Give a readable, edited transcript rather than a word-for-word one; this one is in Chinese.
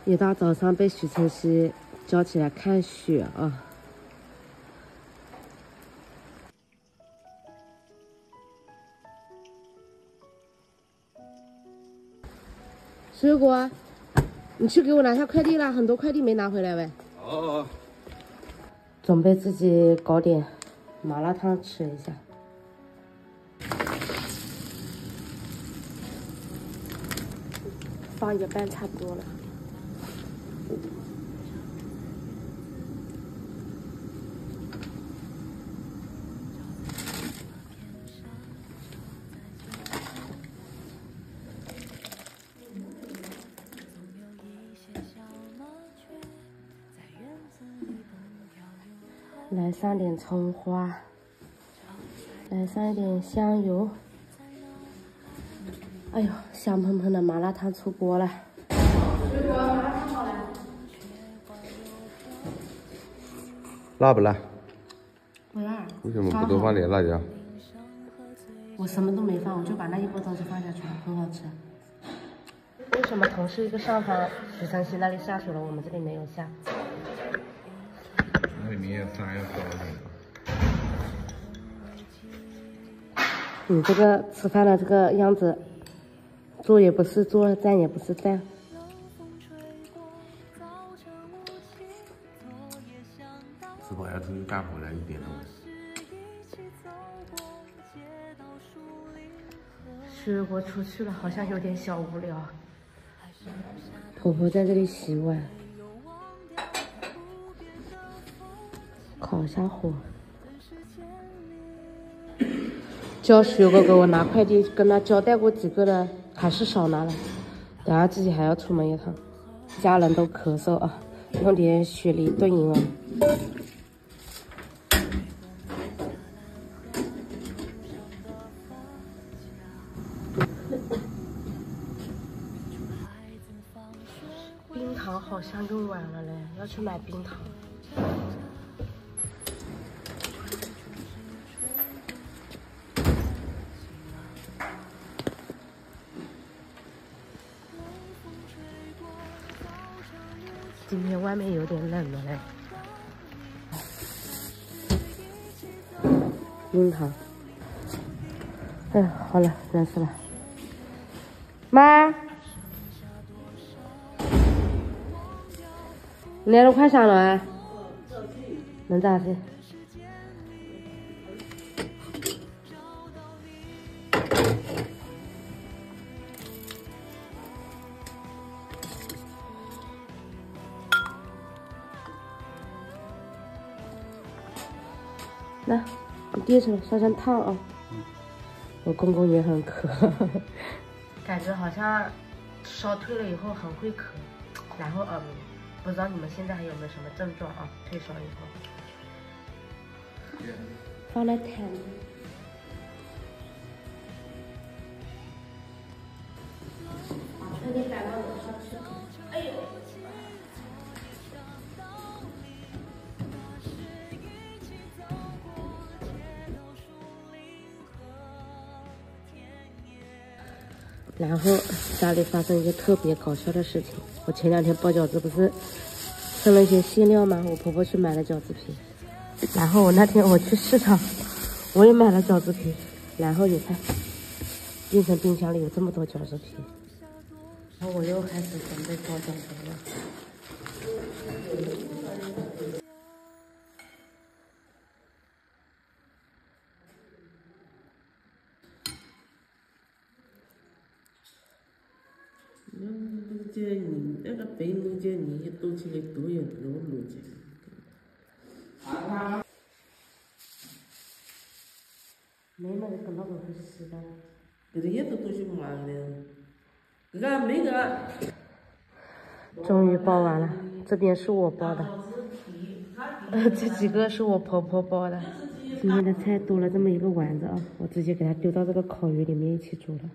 一大早上被许晨曦叫起来看雪啊！水果，你去给我拿下快递啦，很多快递没拿回来喂。哦。准备自己搞点麻辣烫吃一下。放一半差不多了。来上点葱花，来上一点香油。哎呦，香喷喷的麻辣烫出锅了。辣不辣？不辣。为什么不多放点辣椒？我什么都没放，我就把那一波东西放下去了，很好吃。为什么同事一个上方许晨曦那里下水了，我们这里没有下？那里面山要高一点。你这个吃饭的这个样子，坐也不是坐，站也不是站。吃饱要出去干活了，1点钟。水果出去了，好像有点小无聊。婆婆在这里洗碗，烤一下火。叫水果给我拿快递，跟他交代过几个的，还是少拿了。等下自己还要出门一趟，家人都咳嗽啊，用点雪梨炖饮啊。冰糖好像用完了嘞，要去买冰糖。今天外面有点冷了嘞。冰糖。哎呀，好了，冷死了。妈。来了，快上来。能咋去？来，你递上烧香烫啊。我公公也很渴，感觉好像烧退了以后很会咳，然后不知道你们现在还有没有什么症状啊？退烧以后，放在毯子。那你摆到楼上去。哎呦！然后家里发生一个特别搞笑的事情，我前2天包饺子不是剩了一些馅料吗？我婆婆去买了饺子皮，然后我那天我去市场，我也买了饺子皮，然后你看，变成冰箱里有这么多饺子皮，然后我又开始准备包饺子了。那个白路节你多起来多有多路节。没那个跟老公是湿的。这个也都是忙的，这个没个。终于包完了，这边是我包的，这几个是我婆婆包的。今天的菜多了这么一个丸子啊，我直接给它丢到这个烤鱼里面一起煮了。